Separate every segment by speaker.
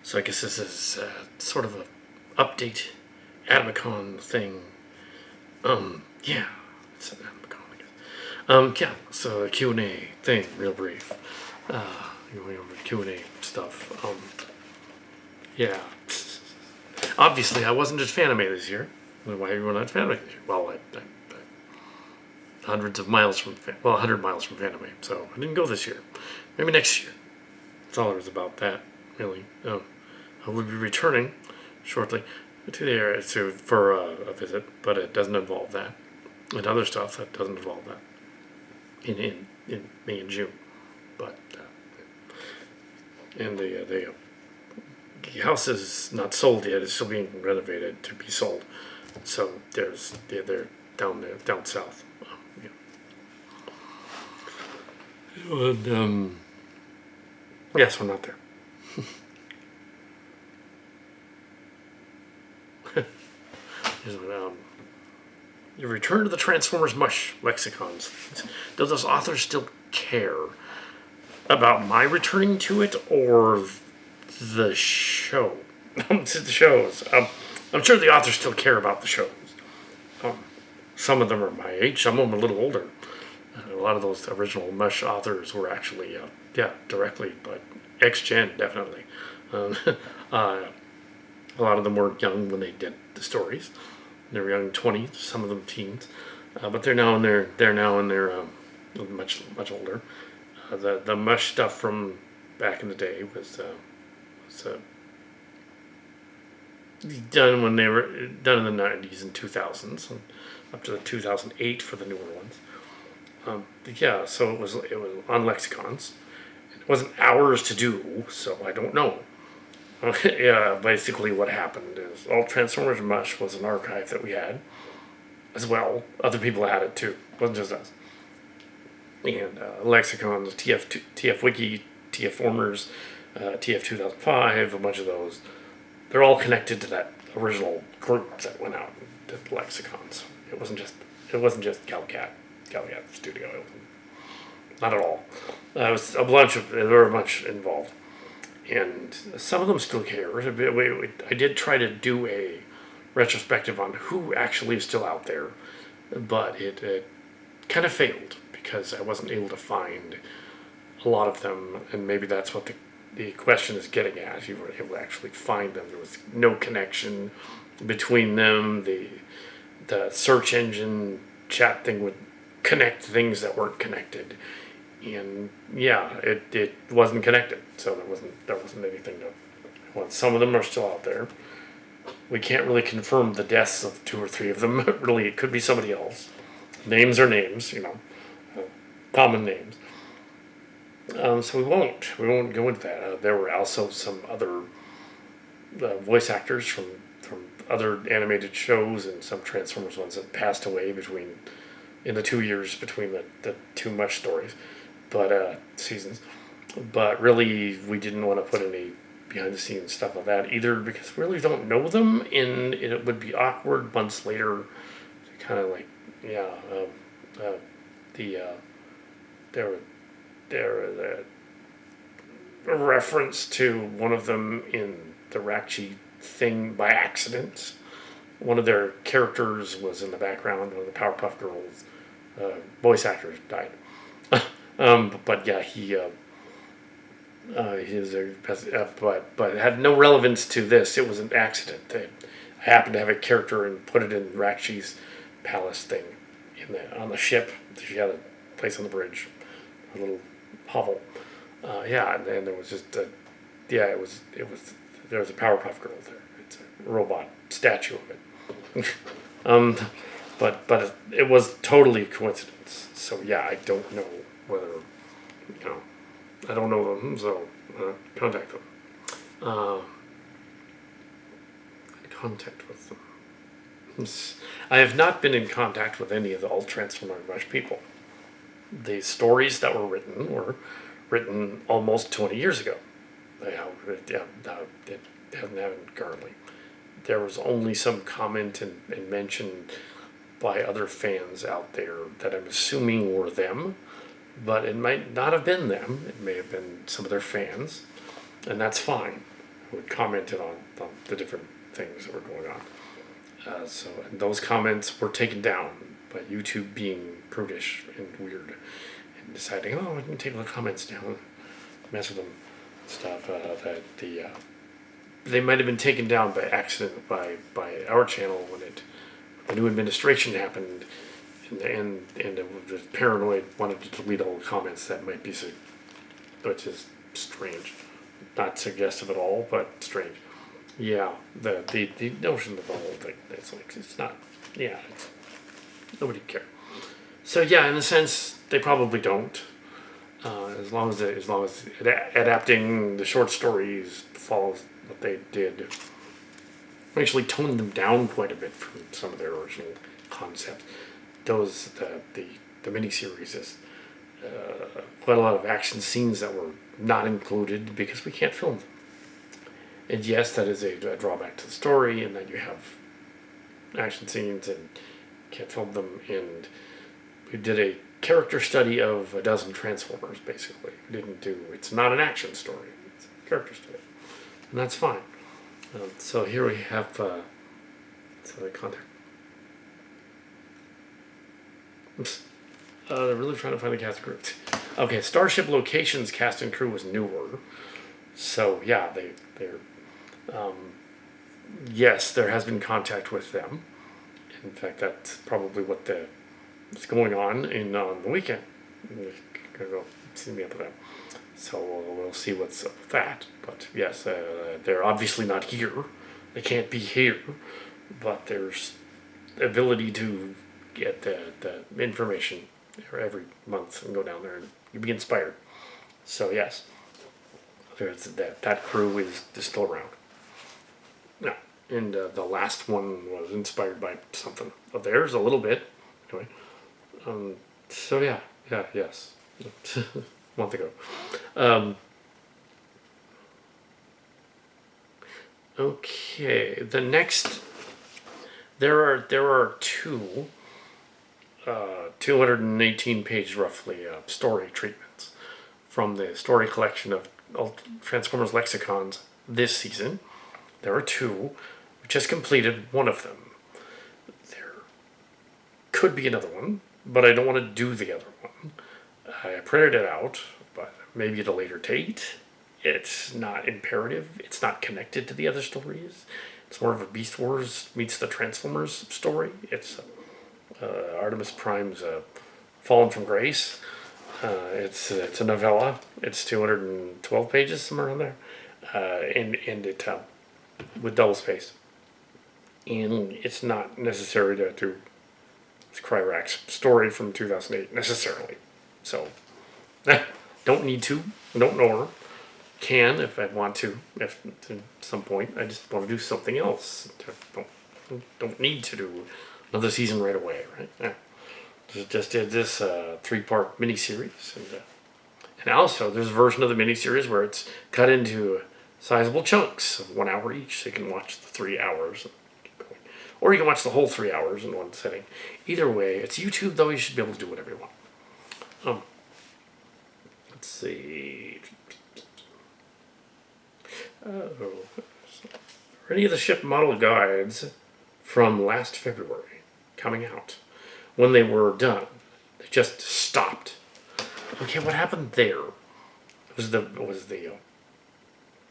Speaker 1: So I guess this is sort of a update AdamaCon thing. Yeah, it's an AdamaCon, I guess. Yeah, so a Q&A thing, real brief. Going over Q&A stuff. Yeah. Obviously, I wasn't at Fanime this year. Why are you not at Fanime this year? Well, I hundreds of miles from, 100 miles from Fanime, so I didn't go this year. Maybe next year. That's all there is about that, really. I will be returning shortly to the area for a visit, but it doesn't involve that. And other stuff that doesn't involve that in May and June. But and the house is not sold yet. It's still being renovated to be sold. So they're down there, down south. Yeah. And yes, we're not there. You return to the Transformers Mush lexicons. Do those authors still care about my returning to it or the show? The shows. I'm sure the authors still care about the shows. Some of them are my age, some of them are a little older. A lot of those original Mush authors were actually, directly, but X-Gen, definitely. A lot of them were young when they did the stories. They were young 20s, some of them teens, but they're now in their much older. The Mush stuff from back in the day was done when they were done in the 90s and 2000s, and up to the 2008 for the newer ones. So it was on lexicons. It wasn't ours to do, so I don't know. Yeah, basically what happened is all Transformers Mush was an archive that we had as well. Other people had it too. It wasn't just us. And lexicons, TF Wiki, TF Formers, TF 2005, a bunch of those. They're all connected to that original group that went out and did lexicons. It wasn't just Galcat Studio. It wasn't, not at all. It was a bunch of. There were a bunch involved. And some of them still care. I did try to do a retrospective on who actually is still out there, but it kind of failed because I wasn't able to find a lot of them, and maybe that's what the question is getting at. You were able to actually find them. There was no connection between them. The search engine chat thing would connect things that weren't connected. And yeah, it wasn't connected, so there wasn't anything to. Well, some of them are still out there. We can't really confirm the deaths of 2 or 3 of them. Really, it could be somebody else. Names are names, common names. So we won't go into that. There were also some other voice actors from other animated shows and some Transformers ones that passed away in the 2 years between the 2 Mush stories. But seasons. But really, we didn't want to put any behind-the-scenes stuff of that either because we really don't know them, and it would be awkward months later to kind of like, there was a reference to one of them in the Rakchi thing by accident. One of their characters was in the background. One of the Powerpuff Girls voice actors died. But yeah, he but it had no relevance to this. It was an accident. I happened to have a character and put it in Rakchi's palace thing on the ship. She had a place on the bridge, a little hovel. And there was just there was a Powerpuff Girl there. It's a robot statue of it. But it was totally coincidence. So yeah, I don't know whether, I don't know them, so contact them. Contact with them. I have not been in contact with any of the old Transformers Rush people. The stories that were written almost 20 years ago. It hasn't happened currently. There was only some comment and mention by other fans out there that I'm assuming were them. But it might not have been them. It may have been some of their fans, and that's fine. who had commented on the different things that were going on. So and those comments were taken down by YouTube being prudish and weird and deciding, oh, we can take the comments down, mess with them, stuff. They might have been taken down by accident by our channel when the new administration happened, and the paranoid wanted to delete all the comments. That might be, which is strange, not suggestive at all, but strange. Yeah, the notion of the whole thing, it's not, yeah, nobody cares. So yeah, in a sense, they probably don't. As long as adapting the short stories follows what they did, actually toned them down quite a bit from some of their original concepts. The miniseries is quite a lot of action scenes that were not included because we can't film them. And yes, that is a drawback to the story, in that you have action scenes and can't film them. And we did a character study of a dozen Transformers, basically. It's not an action story, it's a character study. And that's fine. So here we have the contact. Oops. They're really trying to find the cast and crew. Okay, Starship Locations cast and crew was newer. So yeah, they're yes, there has been contact with them. In fact, that's probably what's going on on the weekend. I'm gonna go see me up with them. So we'll see what's up with that. But yes, they're obviously not here. They can't be here. But there's ability to get the information every month and go down there and you be inspired. So yes, there's that crew is still around. Yeah, and the last one was inspired by something of theirs a little bit. Anyway, so yes, month ago. Okay, the next there are two 218 page roughly story treatments from the story collection of Transformers lexicons this season. There are two. We just completed one of them. There could be another one, but I don't want to do the other one. I printed it out, but maybe at a later date. It's not imperative. It's not connected to the other stories. It's more of a Beast Wars meets the Transformers story. It's Artemis Prime's Fallen from Grace. It's a novella. It's 212 pages, somewhere around there, and it with double space. And it's not necessary to do Kryrak's story from 2008 necessarily. So don't need to. Don't know her. Can if I want to. If at some point I just want to do something else. Don't need to do another season right away, right? Yeah. Just did this 3-part miniseries, and also there's a version of the miniseries where it's cut into sizable chunks of 1 hour each, so you can watch the 3 hours, or you can watch the whole 3 hours in one sitting. Either way, it's YouTube though. You should be able to do whatever you want. Let's see. Are any of the ship model guides from last February coming out? When they were done, they just stopped. Okay, what happened there? Was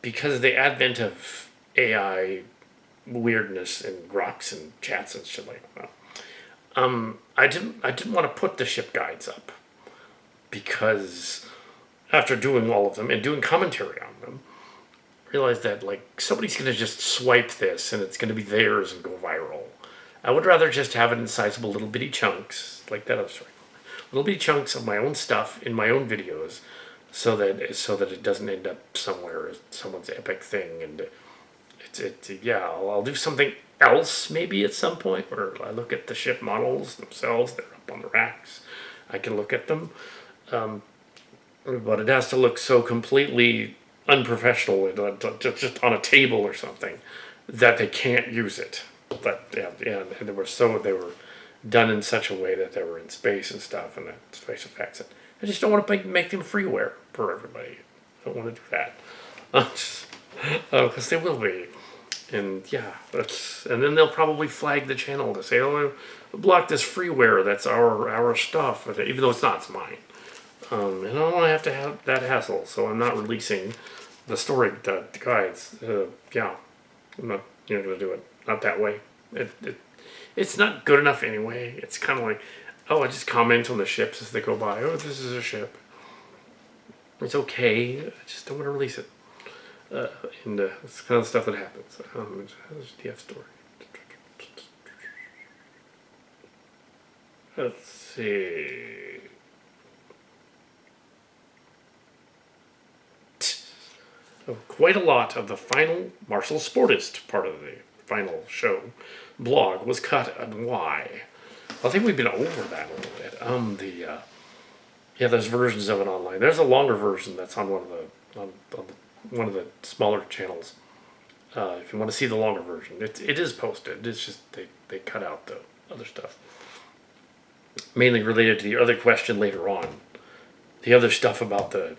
Speaker 1: because of the advent of AI weirdness and groks and chats and shit like that. I didn't want to put the ship guides up because after doing all of them and doing commentary on them, I realized that somebody's gonna just swipe this and it's gonna be theirs and go viral. I would rather just have it in sizable little bitty chunks, like that other story. Little bitty chunks of my own stuff in my own videos, so that it doesn't end up somewhere as someone's epic thing. And I'll do something else maybe at some point where I look at the ship models themselves. They're up on the racks. I can look at them, but it has to look so completely unprofessional, just on a table or something, that they can't use it. But and they were done in such a way that they were in space and stuff, and the space effects. I just don't want to make them freeware for everybody. I don't want to do that. Because they will be. And yeah, and then they'll probably flag the channel to say, "Oh, block this freeware. That's our stuff," even though it's not. It's mine. And I don't want to have that hassle, so I'm not releasing the guides. Yeah, I'm not going to do it. Not that way. It's not good enough anyway. It's kind of like, oh, I just comment on the ships as they go by. Oh, this is a ship. It's okay. I just don't want to release it. And it's kind of stuff that happens. It's the F story. Let's see. Quite a lot of the final Martial Sportist part of the final show blog was cut, and why? I think we've been over that a little bit. Yeah, there's versions of it online. There's a longer version that's on one of the smaller channels. If you want to see the longer version, it is posted. It's just they cut out the other stuff, mainly related to the other question later on. The other stuff about the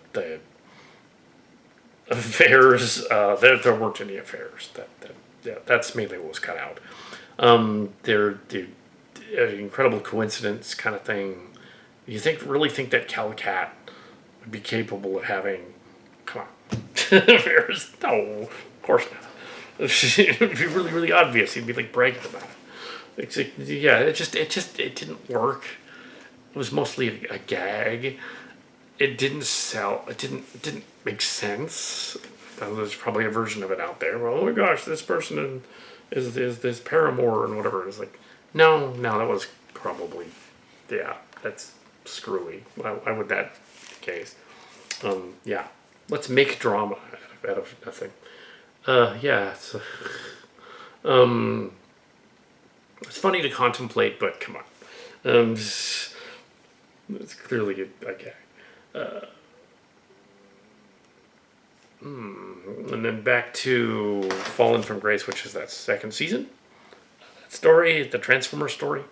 Speaker 1: affairs, there weren't any affairs. That's mainly what was cut out. They're an incredible coincidence kind of thing. You really think that Calicat would be capable of having? Come on, affairs? No, of course not. It'd be really, really obvious. He'd be like bragging about it. It's like, yeah, it didn't work. It was mostly a gag. It didn't sell. It didn't make sense. There's probably a version of it out there. Well, oh my gosh, this person is this paramour and whatever. It's like, no, that was probably, yeah, that's screwy. Why would that be the case? Yeah, let's make drama out of nothing. Yeah, it's funny to contemplate, but come on, it's clearly a gag. And then back to Fallen from Grace, which is that second season. That story, the Transformer story,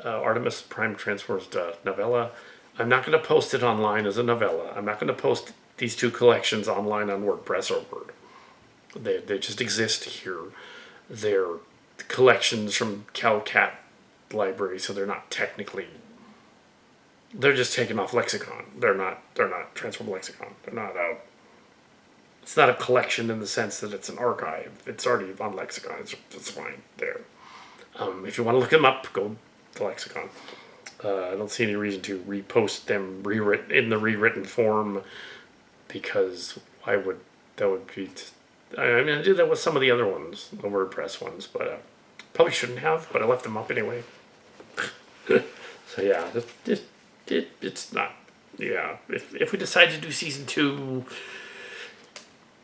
Speaker 1: Artemis Prime Transformers novella. I'm not going to post it online as a novella. I'm not going to post these two collections online on WordPress or Word. They just exist here. They're collections from CalCat library, so they're not technically. They're just taken off lexicon. They're not Transformer lexicon. They're not a. It's not a collection in the sense that it's an archive. It's already on lexicon. It's fine there. If you want to look them up, go to lexicon. I don't see any reason to repost them in the rewritten form, because that would be. I mean, I did that with some of the other ones, the WordPress ones, but probably shouldn't have. But I left them up anyway. So yeah, it's not. Yeah, if we decide to do season 2,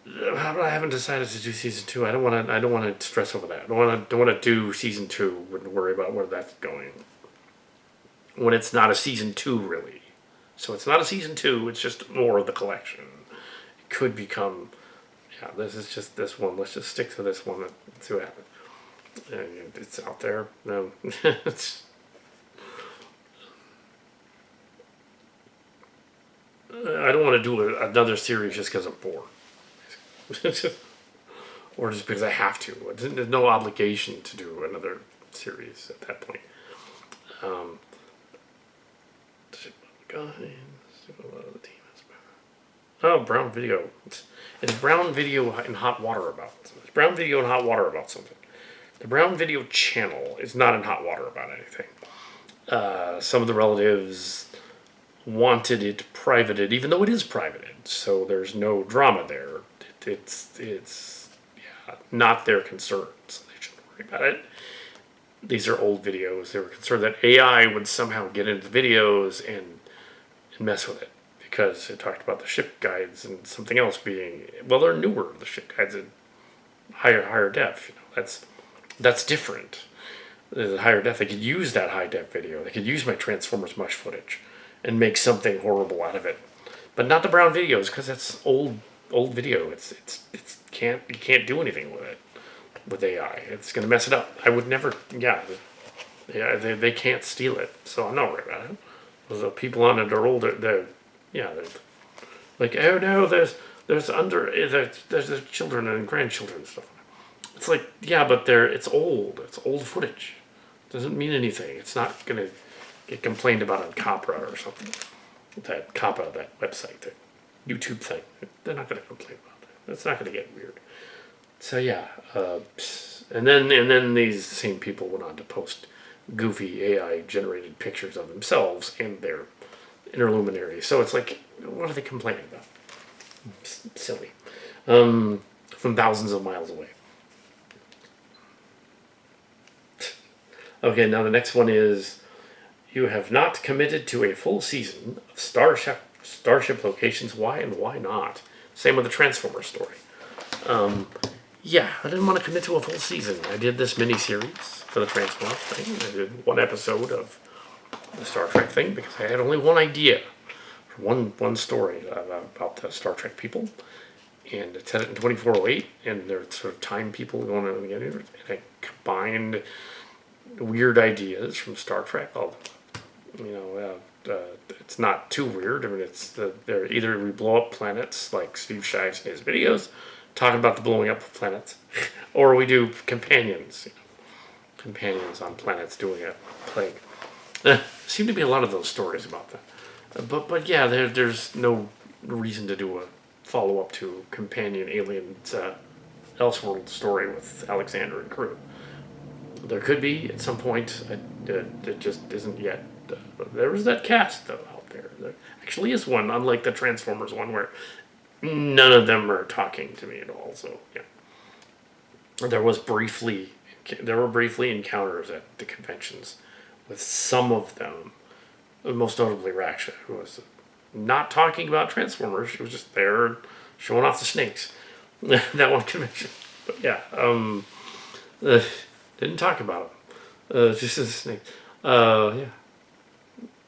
Speaker 1: I haven't decided to do season 2. I don't want to stress over that. I don't want to do season 2 and worry about where that's going. When it's not a season 2 really, so it's not a season 2. It's just more of the collection. It could become. Yeah, this is just this one. Let's just stick to this one and see what happens. And it's out there. No, I don't want to do another series just because I'm bored. Or just because I have to. There's no obligation to do another series at that point. Oh, Brown Video. It's Brown Video and Hot Water about something. It's Brown Video and Hot Water about something. The Brown Video channel is not in hot water about anything. Some of the relatives wanted it privated, even though it is privated. So there's no drama there. It's not their concern, so they shouldn't worry about it. These are old videos. They were concerned that AI would somehow get into the videos and mess with it, because it talked about the ship guides and something else being, well, they're newer. The ship guides in higher def. That's different. The higher def, they could use that high def video. They could use my Transformers mush footage and make something horrible out of it, but not the Brown videos, because that's old video. You can't do anything with it with AI. It's gonna mess it up. I would never. Yeah, they can't steal it, so I'm not worried about it. The people on it are older. They're like, oh no, There's there's children and grandchildren and stuff. It's like, yeah, but it's old. It's old footage. It doesn't mean anything. It's not gonna get complained about on Copra or something. That Coppa, that website, that YouTube thing. They're not gonna complain about that. That's not gonna get weird. So yeah, and then these same people went on to post goofy AI generated pictures of themselves and their interluminaries. So it's like, what are they complaining about? Silly. From thousands of miles away. Okay, now the next one is, you have not committed to a full season of Starship Locations. Why and why not? Same with the Transformers story. Yeah, I didn't want to commit to a full season. I did this mini-series for the Transformers thing. I did one episode of the Star Trek thing because I had only one idea for one story about the Star Trek people. And it's set in 2408, and they're sort of time people going on together. And I combined weird ideas from Star Trek. It's not too weird. I mean, they're either we blow up planets like Steve Shives in his videos, talking about the blowing up of planets, or we do companions, companions on planets doing a plague. Seem to be a lot of those stories about that. But yeah, there's no reason to do a follow up to Companion Aliens Elseworld story with Alexander and crew. There could be at some point. It just isn't yet. There was that cast though out there. There actually is one, unlike the Transformers one, where none of them are talking to me at all. So yeah, there were briefly encounters at the conventions with some of them. Most notably Raksha, who was not talking about Transformers. She was just there showing off the snakes. That one convention. But yeah, didn't talk about them. Just the snakes. Yeah.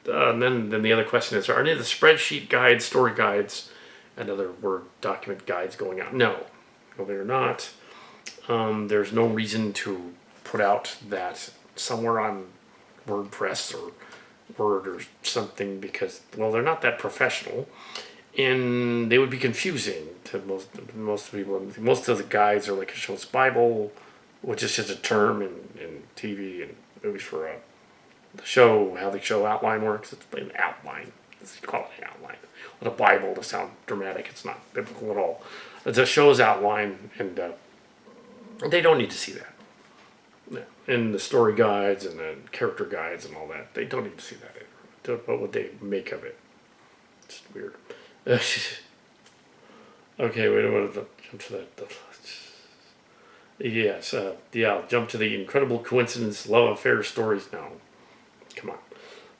Speaker 1: And then the other question is, are any of the spreadsheet guides, story guides, and other Word document guides going out? No, they're not. There's no reason to put out that somewhere on WordPress or Word or something because, well, they're not that professional, and they would be confusing to most people. Most of the guides are like a show's Bible, which is just a term in TV and movies for the show, how the show outline works. It's an outline. Let's call it an outline. With a Bible to sound dramatic, it's not biblical at all. It's a show's outline, and they don't need to see that. And the story guides and the character guides and all that, they don't need to see that either. What would they make of it? It's weird. Okay, wait a minute. Jump to that. Yes, I'll jump to the incredible coincidence love affair stories now. Come on.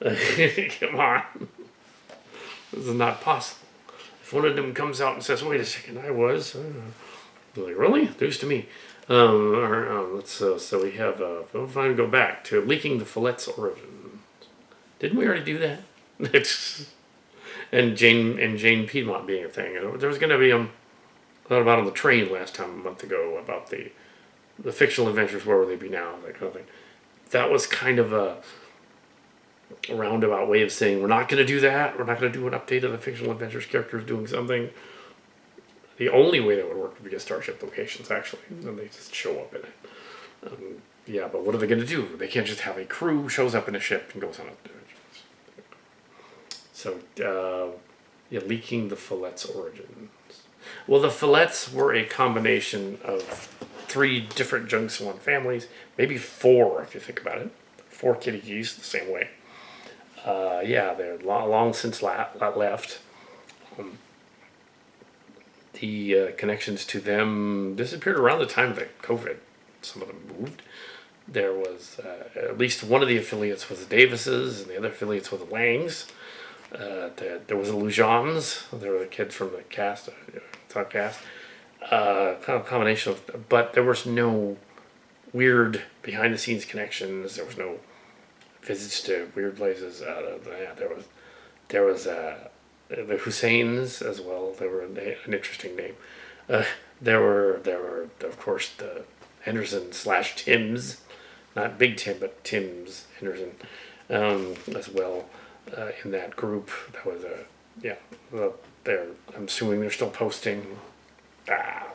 Speaker 1: Come on. This is not possible. If one of them comes out and says, wait a second, I was. Like, really? News to me. So we have, we'll finally go back to leaking the Follett's origin. Didn't we already do that? and Jane Piedmont being a thing. There was going to be, I thought about on the train last time, a month ago, about the fictional adventures, where would they be now, that kind of thing. That was kind of a roundabout way of saying, we're not going to do that. We're not going to do an update of the fictional adventures characters doing something. The only way that would work would be a Starship Locations, actually, and they just show up in it. Yeah, but what are they going to do? They can't just have a crew shows up in a ship and goes on adventures. So, leaking the Follett's origins. Well, the Follett's were a combination of 3 different Junk Swan families, maybe 4 if you think about it. 4 kitty geese the same way. They're long since left. The connections to them disappeared around the time of the COVID. Some of them moved. There was at least one of the affiliates was the Davises, and the other affiliates were the Langs. There was the Lujans. They were the kids from the cast, cast. Kind of combination of, but there was no weird behind-the-scenes connections. There was no visits to weird places. There was the Husseins as well. They were an interesting name. There were of course the Henderson / Tims, not Big Tim, but Tims Henderson as well in that group. That was I'm assuming they're still posting. Ah.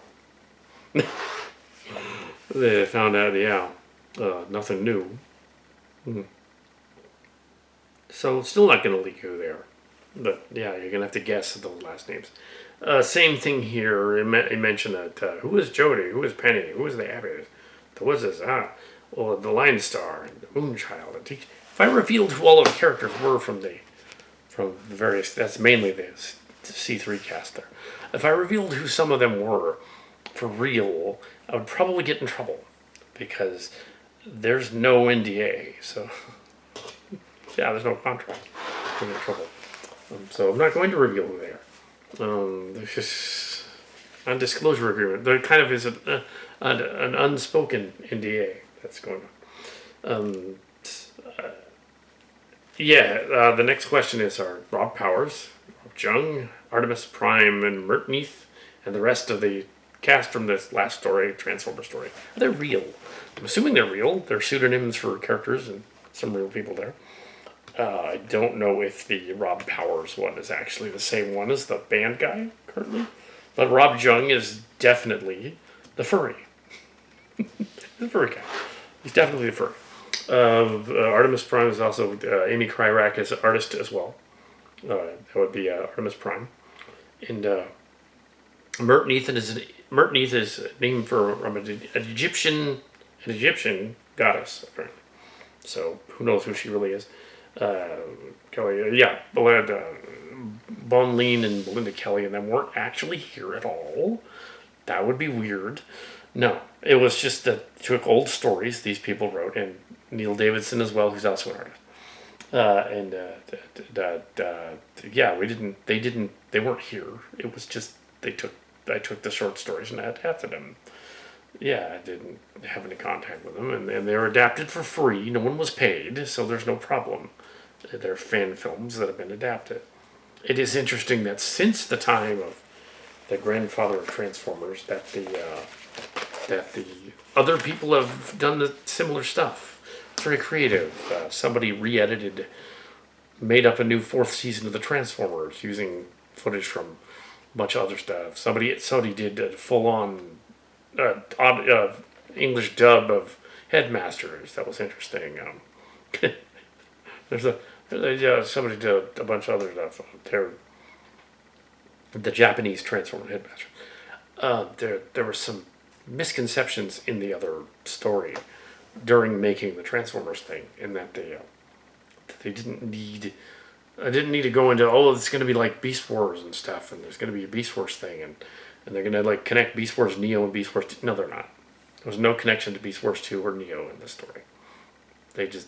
Speaker 1: They found out, yeah, nothing new. So still not going to leak who they are. But yeah, you're going to have to guess those last names. Same thing here. It mentioned that who is Jody? Who is Penny? Who is the Abbott? What's this? Well, the Lion Star and the Moonchild. If I revealed who all of the characters were from the various, that's mainly the C3 cast there. If I revealed who some of them were for real, I would probably get in trouble because there's no NDA. So yeah, there's no contract. I'm in trouble. So I'm not going to reveal who they are. There's just non-disclosure agreement. There kind of is an unspoken NDA that's going on. The next question is: are Rob Powers, Rob Jung, Artemis Prime, and Mert Neath, and the rest of the cast from this last story, Transformer story, are they real? I'm assuming they're real. They're pseudonyms for characters and some real people there. I don't know if the Rob Powers one is actually the same one as the band guy currently, but Rob Jung is definitely the furry. The furry guy. He's definitely the furry. Artemis Prime is also Amy Kryrak as an artist as well. That would be Artemis Prime, and Mert Neath is named for an Egyptian goddess. Apparently. So who knows who she really is? Kelly, Bon Lean and Belinda Kelly and them weren't actually here at all. That would be weird. No, it was just that took old stories these people wrote, and Neil Davidson as well, who's also an artist. They weren't here. It was just I took the short stories and adapted them. Yeah, I didn't have any contact with them, and they were adapted for free. No one was paid, so there's no problem. They're fan films that have been adapted. It is interesting that since the time of the grandfather of Transformers, that the other people have done the similar stuff. It's very creative. Somebody re-edited, made up a new fourth season of the Transformers using footage from a bunch of other stuff. Somebody did a full-on English dub of Headmasters. That was interesting. Somebody did a bunch of other stuff. The Japanese Transformer Headmaster. There were some misconceptions in the other story during making the Transformers thing, in that they didn't need. I didn't need to go into it's going to be like Beast Wars and stuff, and there's going to be a Beast Wars thing, and they're going to like connect Beast Wars Neo and Beast Wars 2. No, they're not. There was no connection to Beast Wars 2 or Neo in this story. I just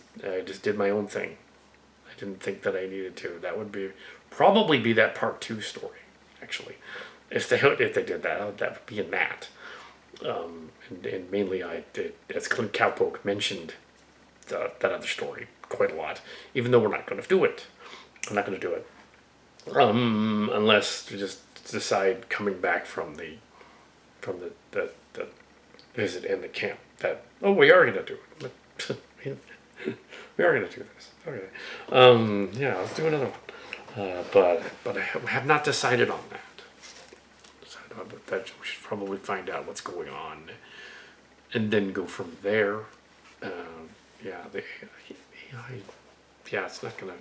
Speaker 1: did my own thing. I didn't think that I needed to. That would probably be that part 2 story, actually. If they did that would be in that. And mainly as Clint Cowpoke mentioned that other story quite a lot, even though we're not going to do it. I'm not going to do it. Unless we just decide coming back from the visit in the camp that, we are going to do it. We are going to do this. Okay. Let's do another one. But I have not decided on that. We should probably find out what's going on, and then go from there. It's not gonna.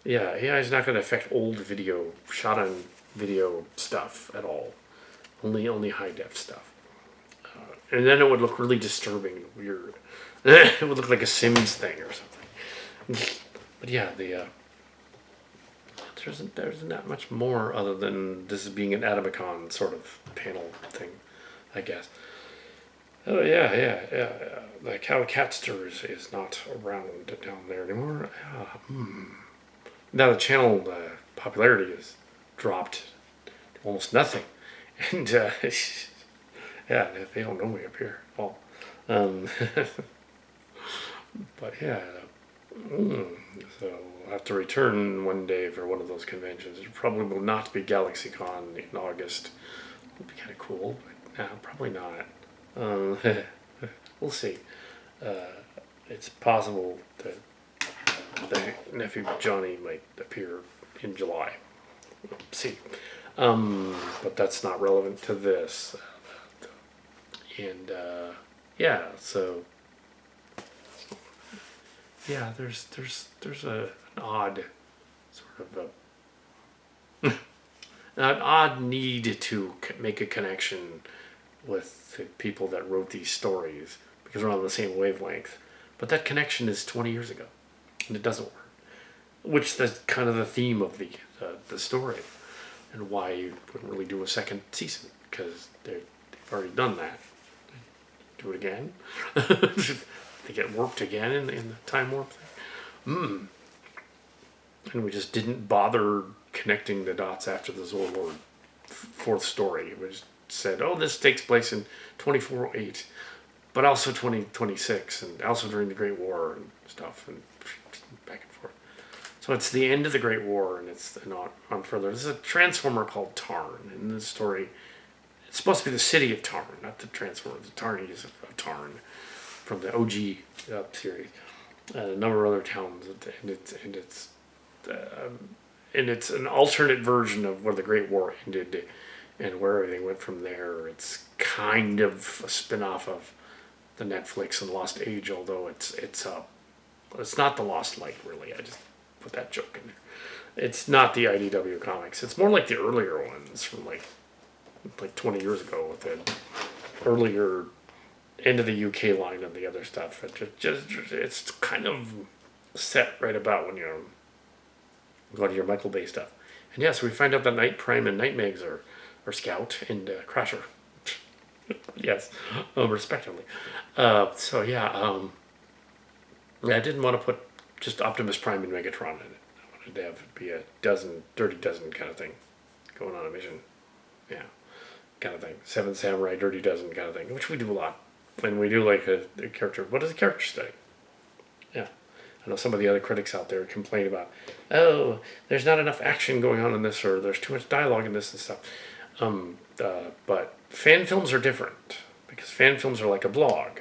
Speaker 1: Yeah, AI is not gonna affect old video, shot on video stuff at all. Only high def stuff. And then it would look really disturbing, and weird. It would look like a Sims thing or something. But yeah, there's not much more other than this being an AdamaCon sort of panel thing, I guess. Oh yeah. The Cow Catster is not around down there anymore. Now the channel popularity has dropped to almost nothing, and they don't know me up here at all. But yeah. So I'll have to return one day for one of those conventions. It probably will not be GalaxyCon in August. It would be kind of cool, but no, probably not. We'll see. It's possible that the nephew Johnny might appear in July. See, but that's not relevant to this. And yeah, so yeah, there's an odd sort of an odd need to make a connection with the people that wrote these stories because we're on the same wavelength. But that connection is 20 years ago, and it doesn't work. Which is kind of the theme of the story, and why you wouldn't really do a second season because they've already done that. Do it again. They get warped again in the time warp thing. And we just didn't bother connecting the dots after the Zord fourth story. We just said, oh, this takes place in 2408, but also 2026, and also during the Great War and stuff, and back and forth. So it's the end of the Great War, and it's not on further. There's a transformer called Tarn, and this story, it's supposed to be the city of Tarn, not the transformer. The Tarnies of Tarn from the OG series, a number of other towns, and it's an alternate version of where the Great War ended, and where everything went from there. It's kind of a spin-off of the Netflix and Lost Age, although it's not the Lost Light really. I just put that joke in there. It's not the IDW comics. It's more like the earlier ones from like 20 years ago with the earlier end of the UK line and the other stuff. It's kind of set right about when you go to your Michael Bay stuff. And yes, we find out that Night Prime and Night Megs are Scout and Crasher. Yes, respectively. So yeah, I didn't want to put just Optimus Prime and Megatron in it. I wanted to have it be a dirty dozen kind of thing, going on a mission. Yeah, kind of thing. Seven Samurai, Dirty Dozen kind of thing, which we do a lot. When we do like a character, what is a character study? Yeah. I know some of the other critics out there complain about, oh, there's not enough action going on in this, or there's too much dialogue in this and stuff. But fan films are different, because fan films are like a blog.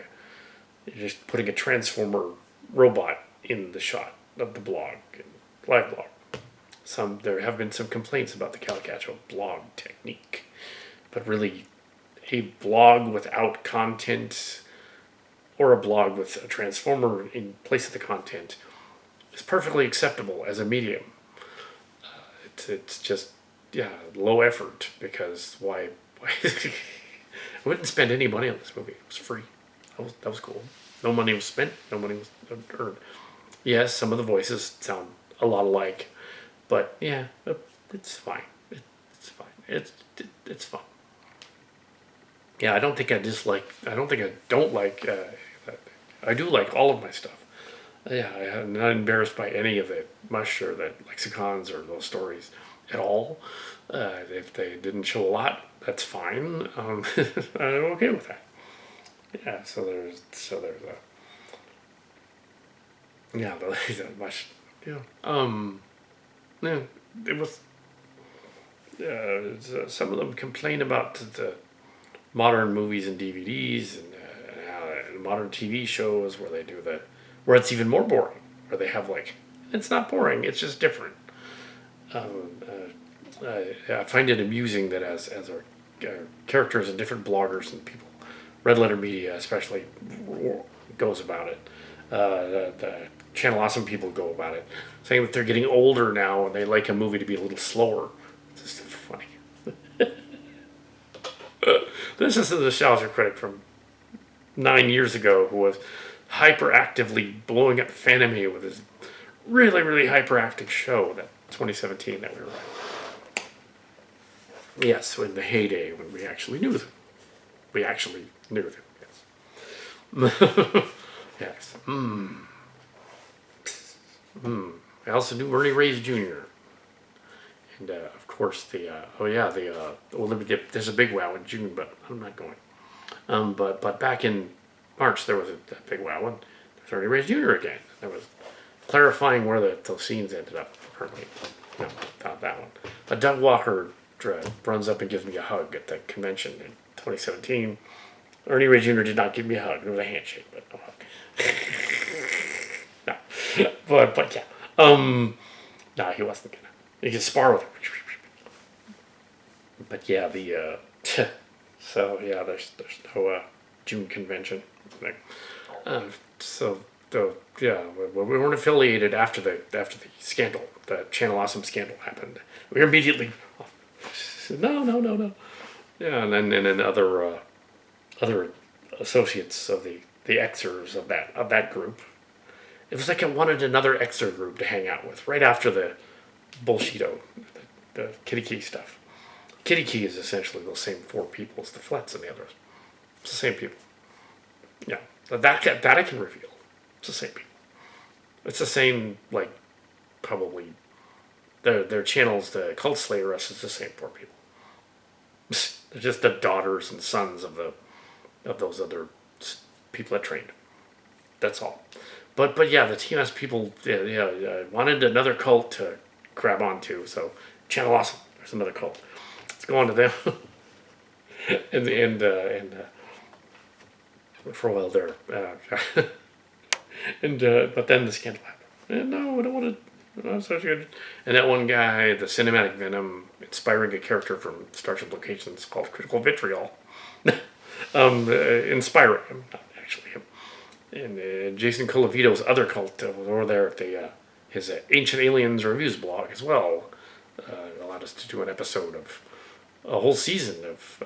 Speaker 1: You're just putting a transformer robot in the shot of the blog, live blog. There have been some complaints about the Calicacho blog technique, but really, a blog without content, or a blog with a transformer in place of the content, is perfectly acceptable as a medium. It's just, yeah, low effort, because why I wouldn't spend any money on this movie. It was free. That was cool. No money was spent. No money was earned. Yes, some of the voices sound a lot alike, but yeah, it's fine. It's fine. It's fun. Yeah, I don't think I don't like. I do like all of my stuff. Yeah, I'm not embarrassed by any of it, much or the lexicons or those stories at all. If they didn't show a lot, that's fine. I'm okay with that. Yeah, so there's a yeah, there's much. Yeah, yeah, it was. Some of them complain about the modern movies and DVDs and modern TV shows where it's even more boring, where they have it's not boring, it's just different. I find it amusing that as our characters and different bloggers and people, Red Letter Media especially, goes about it. The Channel Awesome people go about it, saying that they're getting older now and they like a movie to be a little slower. It's just funny. This is a nostalgia critic from 9 years ago who was hyperactively blowing up Fanime with his really, really hyperactive show, that 2017 that we were at. Yes, in the heyday when we actually knew them. We actually knew them, yes. Yes. I also knew Ernie Reyes Jr. And of course there's a big wow in June, but I'm not going. But back in March there was a big wow, and there's Ernie Reyes Jr. again. That was clarifying where those scenes ended up. Apparently, not that one. But Doug Walker runs up and gives me a hug at the convention in 2017. Ernie Reyes Jr. did not give me a hug. It was a handshake, but no hug. No, but yeah. No, he wasn't gonna. You can spar with him. But yeah, so yeah, there's no June convention. Like, so yeah, we weren't affiliated after the scandal, the Channel Awesome scandal happened. We were immediately no. Yeah, and then other associates of the Xers of that group. It was like I wanted another Xer group to hang out with right after the bullshito, the Kitty Key stuff. Kitty Key is essentially those same four people as the Flets and the others. It's the same people. Yeah, that I can reveal. It's the same people. It's the same, like, probably their channels. The Cult Slayer us is the same four people. They're just the daughters and sons of those other people that trained. That's all. But yeah, the TMS people wanted another cult to grab onto. So Channel Awesome, there's another cult. Let's go on to them. and for a while there, but then the scandal happened. And no, I don't want to associate. And that one guy, the cinematic Venom, inspiring a character from Starship Locations called Critical Vitriol, inspiring him, not actually him. And Jason Colavito's other cult was over there at his Ancient Aliens Reviews blog as well. Allowed us to do an episode of a whole season of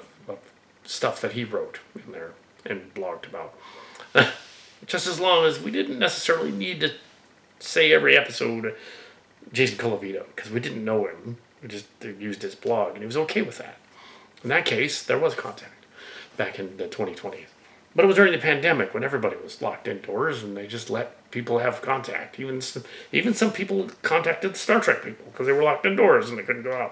Speaker 1: stuff that he wrote in there and blogged about. Just as long as we didn't necessarily need to say every episode Jason Colavito, because we didn't know him. We just used his blog, and he was okay with that. In that case, there was contact back in the 2020s. But it was during the pandemic when everybody was locked indoors, and they just let people have contact. Even some people contacted the Star Trek people because they were locked indoors and they couldn't go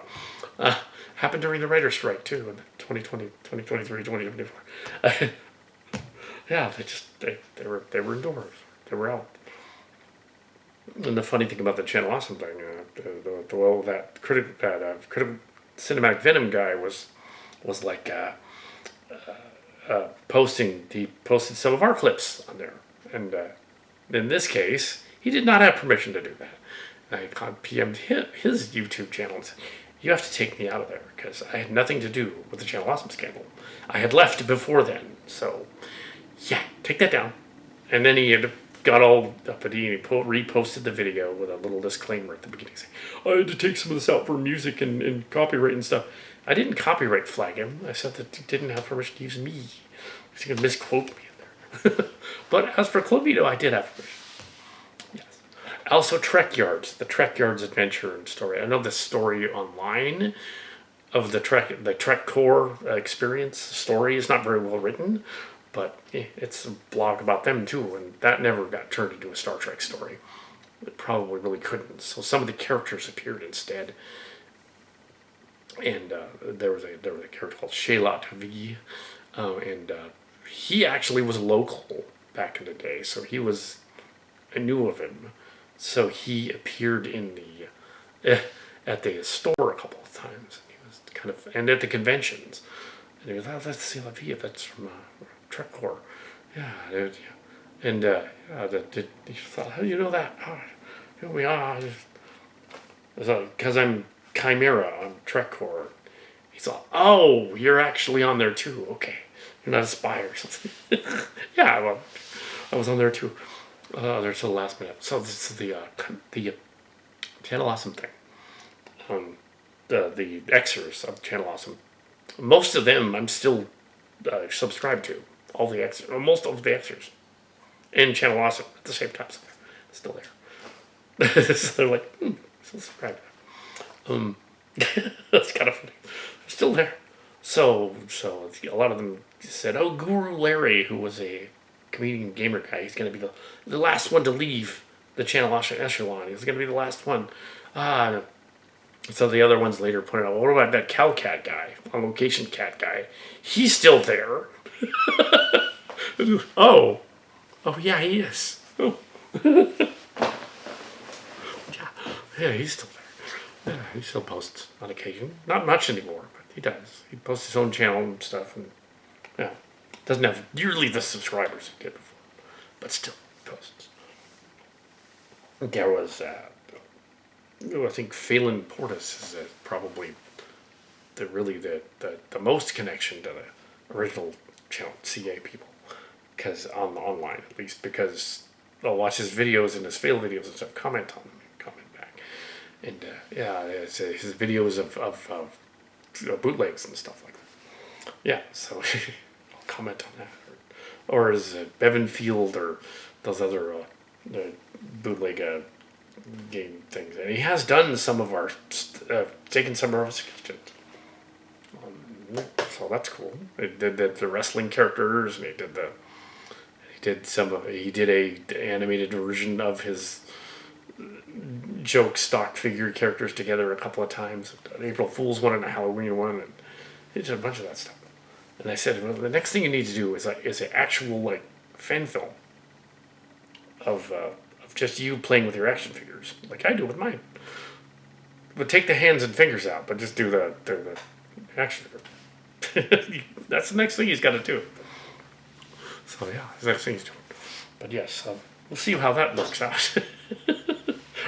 Speaker 1: out. Happened during the writer's strike, too, in 2020, 2023, 2024. Yeah, they were indoors. They were out. And the funny thing about the Channel Awesome thing, that critical cinematic Venom guy was like he posted some of our clips on there, and in this case, he did not have permission to do that. I PM'd his YouTube channel and said, "You have to take me out of there because I had nothing to do with the Channel Awesome scandal. I had left before then, so." Yeah, take that down. And then he got all uppity and he reposted the video with a little disclaimer at the beginning saying, I had to take some of this out for music and copyright and stuff. I didn't copyright flag him. I said that he didn't have permission to use me. He's going to misquote me in there. But as for Clovito, I did have permission. Yes. Also, Trek Yards, the Trek Yards adventure and story. I know the story online of the Trek Core experience story is not very well written. But it's a blog about them too, and that never got turned into a Star Trek story. It probably really couldn't. So some of the characters appeared instead. And there was a character called Shaylat V, and he actually was local back in the day. So I knew of him. So he appeared in at the store a couple of times. He was and at the conventions. And he was, oh, that's Shaylat V. That's from Trek Core. Yeah, dude. Yeah. And he thought, how do you know that? Oh, here we are. Because I'm Chimera on Trek Core. He thought, oh, you're actually on there too. Okay. You're not a spy or something. Yeah, well, I was on there too. There's the last minute. So this is the Channel Awesome thing. The Xers of Channel Awesome. Most of them I'm still subscribed to. All the Xers, or most of the Xers, and Channel Awesome at the same time. So they're still there. So they're like, still subscribed. That's kind of funny. They're still there. So a lot of them said, oh, Guru Larry, who was a comedian gamer guy, he's going to be the last one to leave the Channel Awesome echelon. He's going to be the last one. So the other ones later pointed out, what about that Cal Cat guy, on location cat guy? He's still there. Oh yeah, he is. Oh. yeah, he's still there. Yeah, he still posts on occasion. Not much anymore, but he does. He posts his own channel and stuff, and yeah, doesn't have nearly the subscribers he did before, but still posts. There was, I think Phelan Portis is probably the most connection to the original channel CA people, because online at least, because I'll watch his videos and his fail videos and stuff, comment on them, comment back, and his videos of bootlegs and stuff like that. Yeah, so I'll comment on that, or as Bevan Field or those other the bootleg game things, and he has done some of our taken some of our suggestions. So that's cool. He did the wrestling characters, and he did a animated version of his joke stock figure characters together a couple of times, an April Fool's one and a Halloween one, and he did a bunch of that stuff. And I said, well, the next thing you need to do is an actual fan film of just you playing with your action figures, like I do with mine. But take the hands and fingers out, but just do the action figure. That's the next thing he's got to do. So yeah, that's the next thing he's doing. But yes, we'll see how that works out.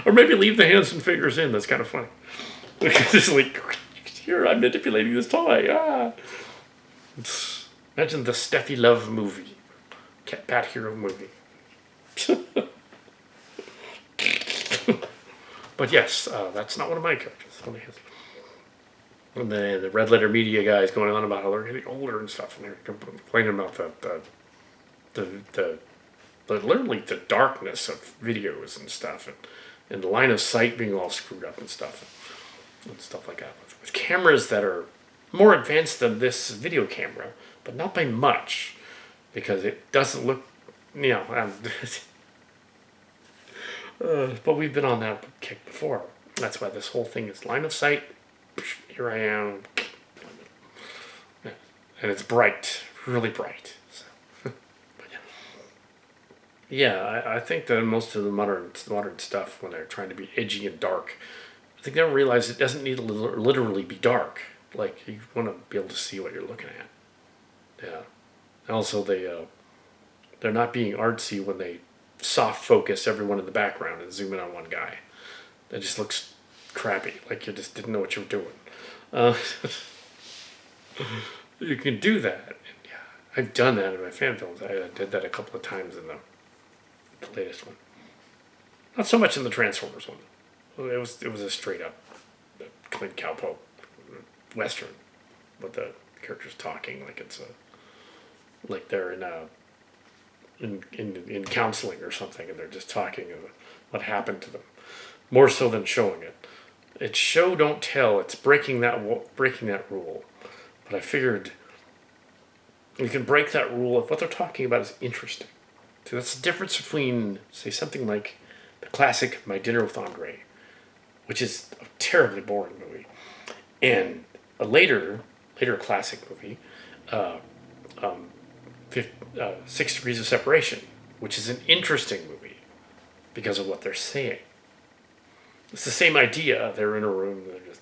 Speaker 1: Or maybe leave the hands and fingers in. That's kind of funny. Because it's like, here I'm manipulating this toy. Ah. Imagine the Steffi Love movie, Cat Pat Hero movie. But yes, that's not one of my characters. One of his. And the Red Letter Media guys going on about how they're getting older and stuff, and they're complaining about literally the darkness of videos and stuff, and the line of sight being all screwed up and stuff like that. With cameras that are more advanced than this video camera, but not by much, because it doesn't look, but we've been on that kick before. That's why this whole thing is line of sight. Here I am. And it's bright, really bright. So, but yeah, I think that most of the modern stuff, when they're trying to be edgy and dark, I think they don't realize it doesn't need to literally be dark. Like, you want to be able to see what you're looking at. Yeah. And also, they're not being artsy when they soft focus everyone in the background and zoom in on one guy. That just looks crappy, like you just didn't know what you were doing. You can do that. And yeah, I've done that in my fan films. I did that a couple of times in the latest one. Not so much in the Transformers one. It was a straight up Clint Cowpoke Western, with the characters talking like it's like they're in counseling or something, and they're just talking of what happened to them, more so than showing it. It's show don't tell. It's breaking that rule. But I figured you can break that rule if what they're talking about is interesting. So that's the difference between, say, something like the classic My Dinner with Andre, which is a terribly boring movie, and a later classic movie, 6 Degrees of Separation, which is an interesting movie because of what they're saying. It's the same idea. They're in a room, they're just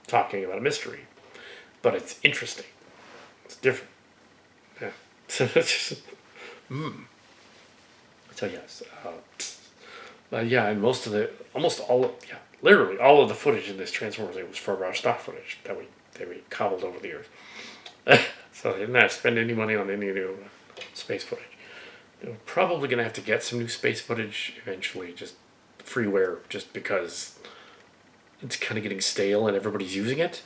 Speaker 1: talking about a mystery, but it's interesting. It's different. Yeah. So it's just, So yes, yeah, and literally all of the footage in this Transformers was from our stock footage that we cobbled over the years. So they didn't have to spend any money on any new space footage. They're probably going to have to get some new space footage eventually, just freeware, just because it's kind of getting stale and everybody's using it.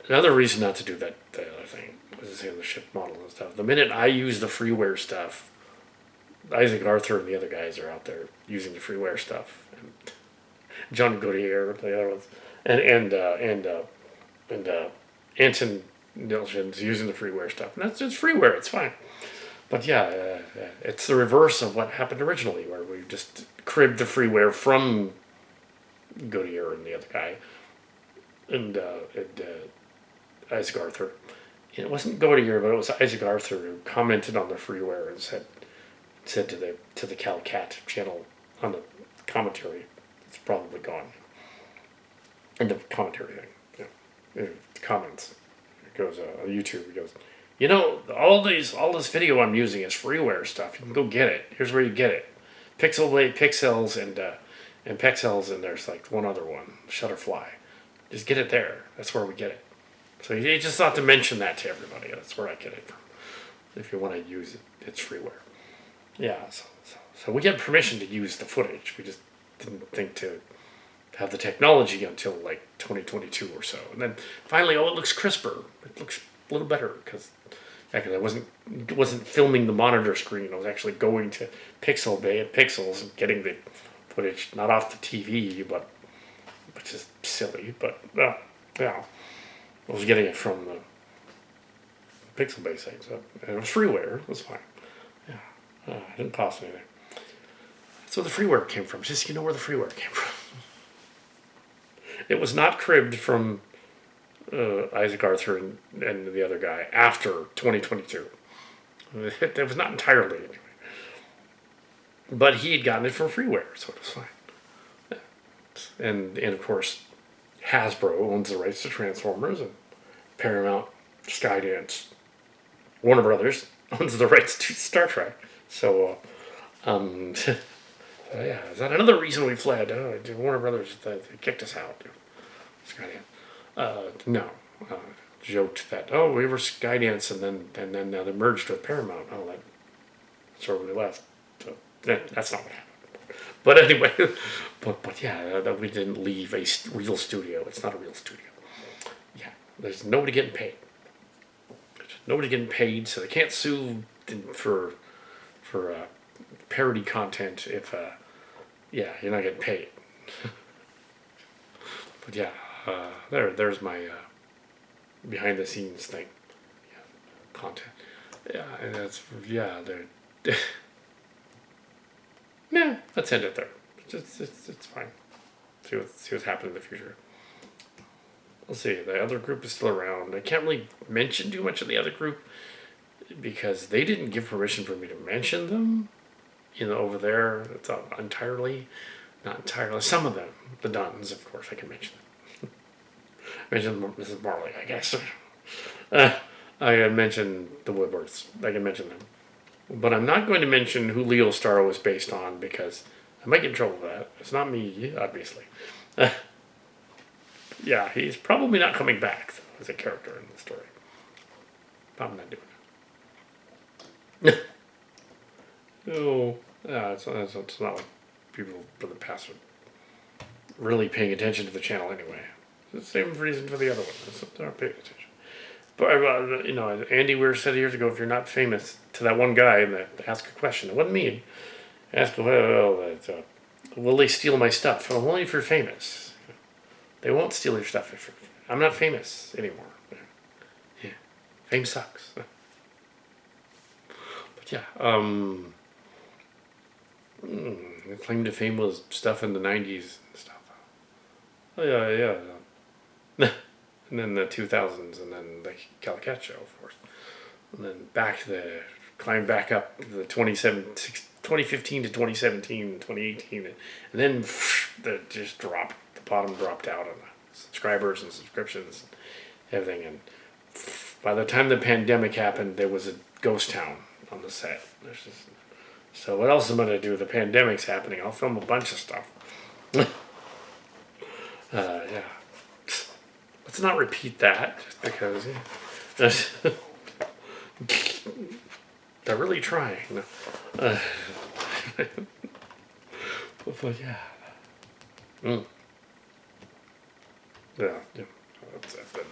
Speaker 1: Another reason not to do the other thing was the ship model and stuff. The minute I use the freeware stuff, Isaac Arthur and the other guys are out there using the freeware stuff, and John Goodyear, the other ones, and Anton Nilsson's using the freeware stuff, and that's just freeware. It's fine. But yeah, it's the reverse of what happened originally, where we just cribbed the freeware from Goodyear and the other guy, and Isaac Arthur. And it wasn't Goodyear, but it was Isaac Arthur who commented on the freeware and said to the Cal Cat channel on the commentary, it's probably gone. And the commentary thing, the comments. It goes on YouTube. He goes, all this video I'm using is freeware stuff. You can go get it. Here's where you get it. Pixels, and there's like one other one, Shutterfly. Just get it there. That's where we get it. So he just thought to mention that to everybody. That's where I get it from. If you want to use it, it's freeware. Yeah, so we get permission to use the footage. We just didn't think to have the technology until like 2022 or so. And then finally, it looks crisper. It looks a little better because I wasn't filming the monitor screen. I was actually going to Pixel Bay at Pixels and getting the footage not off the TV, but which is silly. But yeah, I was getting it from the Pixel Bay site, so and it was freeware. It was fine. Yeah, I didn't cost anything. That's where the freeware came from. Just know where the freeware came from. It was not cribbed from Isaac Arthur and the other guy after 2022. It was not entirely anyway. But he had gotten it from freeware, so it was fine. Yeah. And of course, Hasbro owns the rights to Transformers, and Paramount, Skydance, Warner Brothers owns the rights to Star Trek. So, yeah, is that another reason we fled? Warner Brothers, they kicked us out. Skydance. No. Joked that, we were Skydance and then they merged with Paramount. That's where we left. So, that's not what happened. But anyway, but yeah, that we didn't leave a real studio. It's not a real studio. Yeah, there's nobody getting paid. Nobody getting paid, so they can't sue for parody content if you're not getting paid. But yeah, there's my behind the scenes thing, content. Yeah, and that's they're. Yeah, let's end it there. It's fine. See what's happening in the future. We'll see. The other group is still around. I can't really mention too much of the other group because they didn't give permission for me to mention them. Over there, it's not entirely. Some of them, the Duns, of course, I can mention them. Mention Mrs. Marley, I guess. I can mention the Woodwards. I can mention them. But I'm not going to mention who Leo Star was based on because I might get in trouble for that. It's not me, obviously. Yeah, he's probably not coming back though, as a character in the story. Probably not doing it. It's not like people from the past are really paying attention to the channel anyway. It's the same reason for the other one. They're not paying attention. But Andy Weir said years ago, if you're not famous, to that one guy that asked a question, it wasn't me. Asked, will they steal my stuff? Well, only if you're famous. They won't steal your stuff if I'm not famous anymore. Yeah, fame sucks. But yeah, the claim to fame was stuff in the 90s and stuff. Oh yeah. And then the 2000s, and then the Calicat show, of course. And then climb back up the 2015 to 2017, 2018. And then the bottom dropped out on the subscribers and subscriptions and everything. And by the time the pandemic happened, there was a ghost town on the set. So what else am I going to do? The pandemic's happening. I'll film a bunch of stuff. Yeah. Let's not repeat that, just because they're really trying. But yeah. Yeah. That's been